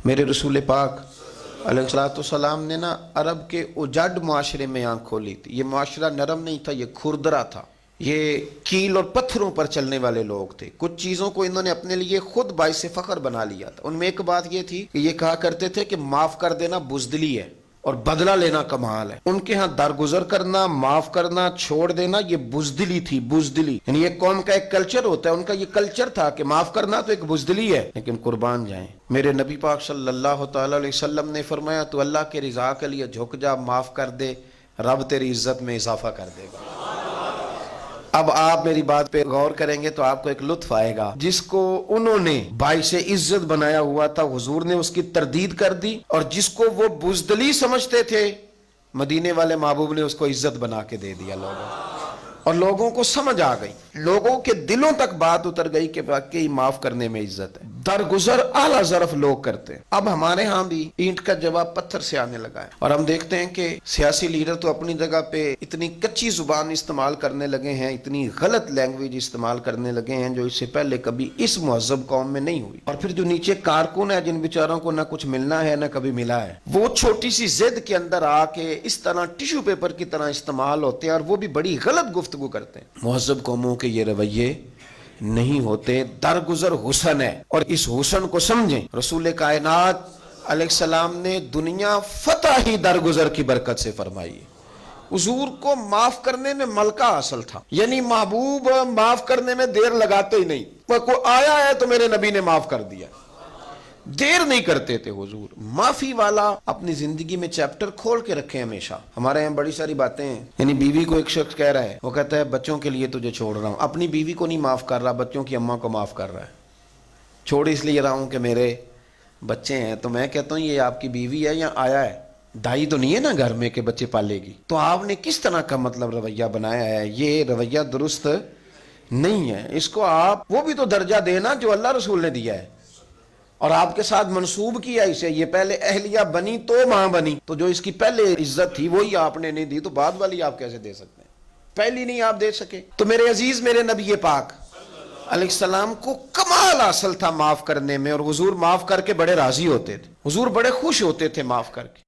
میرے رسول پاک علیہ السلام نے نا عرب کے اجاڈ معاشرے میں آنکھ کھولی تھی۔ یہ معاشرہ نرم نہیں تھا، یہ کھردرا تھا، یہ کیل اور پتھروں پر چلنے والے لوگ تھے۔ کچھ چیزوں کو انہوں نے اپنے لیے خود باعث فخر بنا لیا تھا۔ ان میں ایک بات یہ تھی کہ یہ کہا کرتے تھے کہ معاف کر دینا بزدلی ہے اور بدلہ لینا کمال ہے۔ ان کے ہاں درگزر کرنا، معاف کرنا، چھوڑ دینا یہ بزدلی تھی، بزدلی۔ یعنی ایک قوم کا ایک کلچر ہوتا ہے، ان کا یہ کلچر تھا کہ معاف کرنا تو ایک بزدلی ہے۔ لیکن قربان جائیں، میرے نبی پاک صلی اللہ تعالی علیہ وسلم نے فرمایا تو اللہ کے رضا کے لیے جھک جا، معاف کر دے، رب تیری عزت میں اضافہ کر دے گا۔ اب آپ میری بات پہ غور کریں گے تو آپ کو ایک لطف آئے گا۔ جس کو انہوں نے باعث عزت بنایا ہوا تھا، حضور نے اس کی تردید کر دی، اور جس کو وہ بزدلی سمجھتے تھے، مدینے والے محبوب نے اس کو عزت بنا کے دے دیا لوگوں، اور لوگوں کو سمجھ آ گئی، لوگوں کے دلوں تک بات اتر گئی کہ واقعی معاف کرنے میں عزت ہے۔ درگزر اعلیٰ ظرف لوگ کرتے ہیں۔ اب ہمارے ہاں بھی اینٹ کا جواب پتھر سے آنے لگا ہے، اور ہم دیکھتے ہیں کہ سیاسی لیڈر تو اپنی جگہ پہ اتنی کچی زبان استعمال کرنے لگے ہیں، اتنی غلط لینگویج استعمال کرنے لگے ہیں جو اس سے پہلے کبھی اس مہذب قوم میں نہیں ہوئی۔ اور پھر جو نیچے کارکن ہے، جن بیچاروں کو نہ کچھ ملنا ہے نہ کبھی ملا ہے، وہ چھوٹی سی ضد کے اندر آ کے اس طرح ٹیشو پیپر کی طرح استعمال ہوتے ہیں، اور وہ بھی بڑی غلط گفتگو کرتے ہیں۔ مہذب قوموں کے یہ رویے نہیں ہوتے۔ درگزر حسن ہے، اور اس حسن کو سمجھیں۔ رسول کائنات علیہ السلام نے دنیا فتح ہی درگزر کی برکت سے فرمائی۔ حضور کو معاف کرنے میں ملکہ حاصل تھا، یعنی محبوب معاف کرنے میں دیر لگاتے ہی نہیں۔ وہ کوئی آیا ہے تو میرے نبی نے معاف کر دیا، دیر نہیں کرتے تھے حضور۔ معافی والا اپنی زندگی میں چیپٹر کھول کے رکھے ہمیشہ۔ ہمارے یہاں بڑی ساری باتیں ہیں، یعنی بیوی کو ایک شخص کہہ رہا ہے، وہ کہتا ہے بچوں کے لیے تجھے چھوڑ رہا ہوں، اپنی بیوی کو نہیں معاف کر رہا، بچوں کی اماں کو معاف کر رہا ہے۔ چھوڑ اس لیے رہا ہوں کہ میرے بچے ہیں، تو میں کہتا ہوں یہ آپ کی بیوی ہے یا آیا ہے؟ دائی تو نہیں ہے نا گھر میں کہ بچے پالے گی۔ تو آپ نے کس طرح کا مطلب رویہ بنایا ہے، یہ رویہ درست نہیں ہے۔ اس کو آپ وہ بھی تو درجہ دینا جو اللہ رسول نے دیا ہے، اور آپ کے ساتھ منسوب کیا اسے۔ یہ پہلے اہلیہ بنی تو ماں بنی، تو جو اس کی پہلے عزت تھی وہی آپ نے نہیں دی، تو بعد والی آپ کیسے دے سکتے ہیں؟ پہلی نہیں آپ دے سکے۔ تو میرے عزیز، میرے نبی پاک علیہ السلام کو کمال حاصل تھا معاف کرنے میں، اور حضور معاف کر کے بڑے راضی ہوتے تھے، حضور بڑے خوش ہوتے تھے معاف کر کے۔